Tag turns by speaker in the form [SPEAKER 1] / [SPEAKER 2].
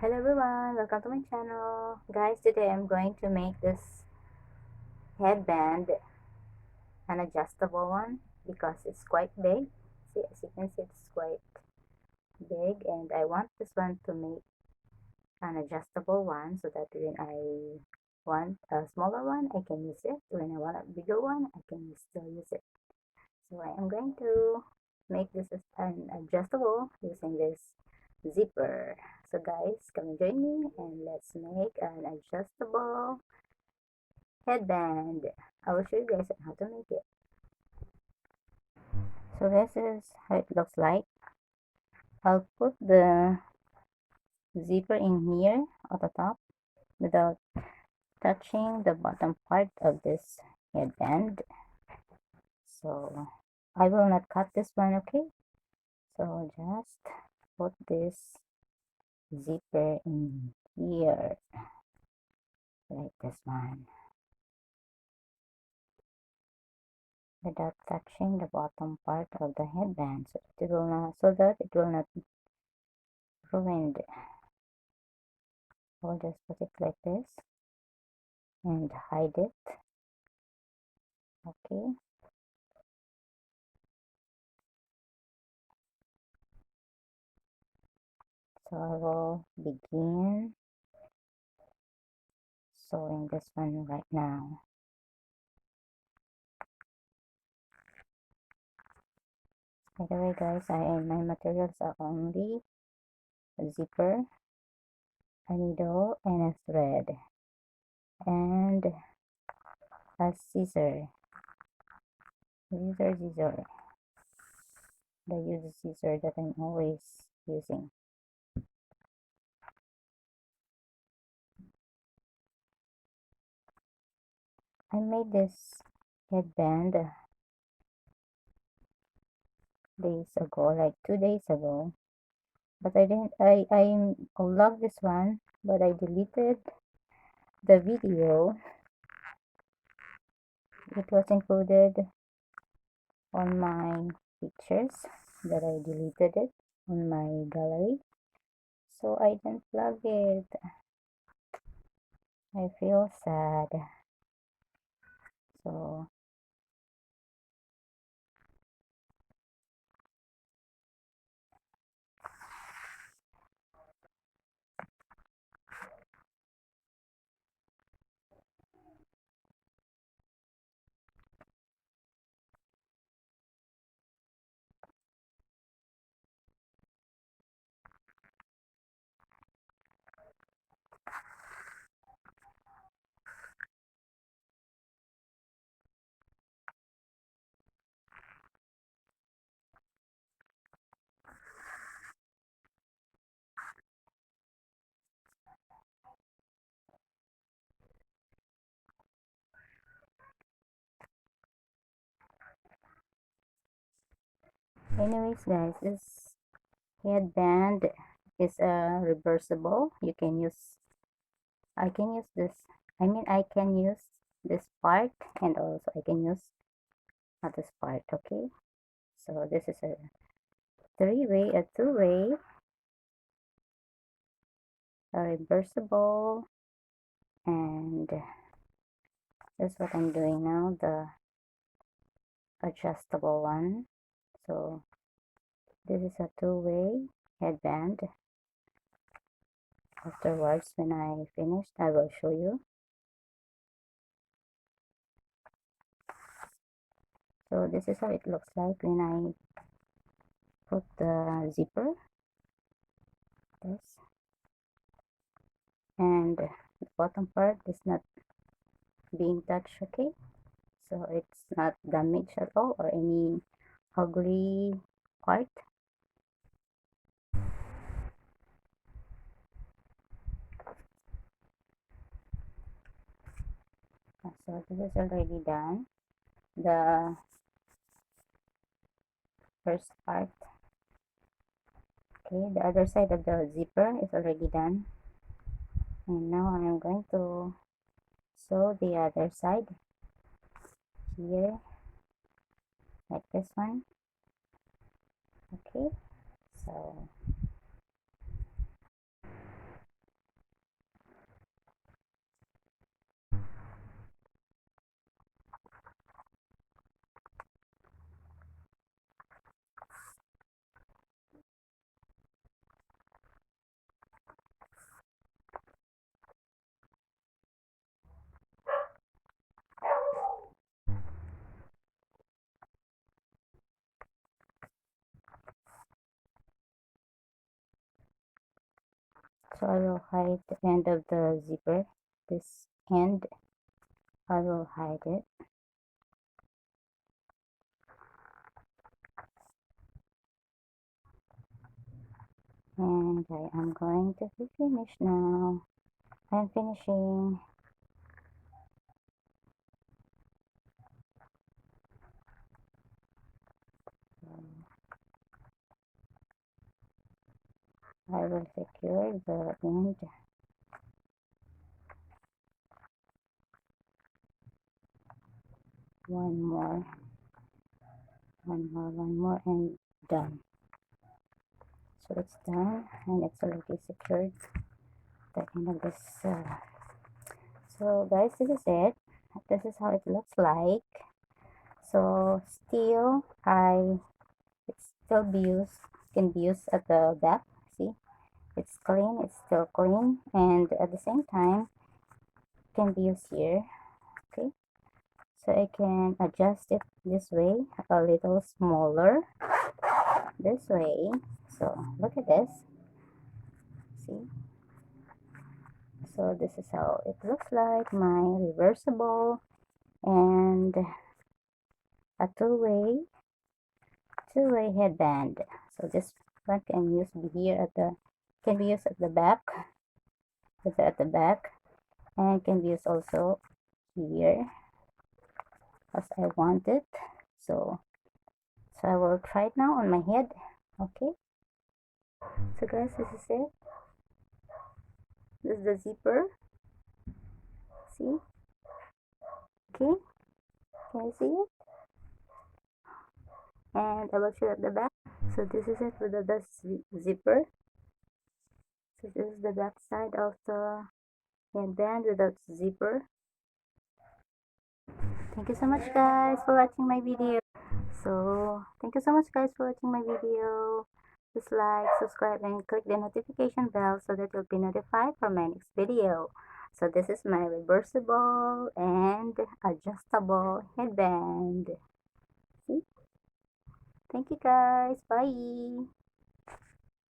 [SPEAKER 1] Hello everyone, welcome to my channel. Guys, today I'm going to make this headband, an adjustable one, because it's quite big. See, as you can see, it's quite big, and I want this one to make an adjustable one so that when I want a smaller one, I can use it. When I want a bigger one, I can still use it. So I am going to make this as an adjustable using this zipper. So guys, come and join me and let's make an adjustable headband. I will show you guys how to make it. So this is how it looks like. I'll put the zipper in here at the top without touching the bottom part of this headband. So I will not cut this one, okay? So just put this zipper in here like this one without touching the bottom part of the headband so that it will not ruined. I'll just put it like this and hide it. Okay, so I will begin sewing this one right now. By the way guys, my materials are only a zipper, a needle and a thread, and a scissor. Scissor. The use scissor that I'm always using. I made this headband days ago, like 2 days ago, but I vlogged this one, but I deleted the video. It was included on my pictures, that I deleted it on my gallery, so I didn't vlog it. I feel sad. So anyways guys, this headband is reversible. I can use this, I can use this part, and also I can use this part. Okay, so this is a two-way, a reversible, and that's what I'm doing now, the adjustable one. So this is a two-way headband. Afterwards, when I finished, I will show you. So this is how it looks like when I put the zipper, this, and the bottom part is not being touched. Okay, so it's not damaged at all or any ugly part. So this is already done, the first part. Okay, the other side of the zipper is already done, and now I am going to sew the other side here like this one. Okay, so So I will hide the end of the zipper. This end, I will hide it. And I am going to be finished now. I'm finishing. I will secure the end. One more, one more, and done. So it's done, and it's already secured. The end of this. So guys, this is it. This is how it looks like. So still, it's still be used. Can be used at the back. See, it's clean. It's still clean, and at the same time, can be used here. Okay. So I can adjust it this way, a little smaller this way. So look at this. See? So this is how it looks like, my reversible and a two-way headband. So this one can be used at the back, and can be used also here as I want it. So I will try it now on my head. Okay. So guys, this is it. This is the zipper. See? Okay. Can you see it? And I will show at the back. So this is it with the zipper. So this is the back side of the headband without zipper. Thank you so much guys for watching my video. So thank you so much guys for watching my video. Just like, subscribe, and click the notification bell so that you'll be notified for my next video. So this is my reversible and adjustable headband. See? Thank you guys. Bye.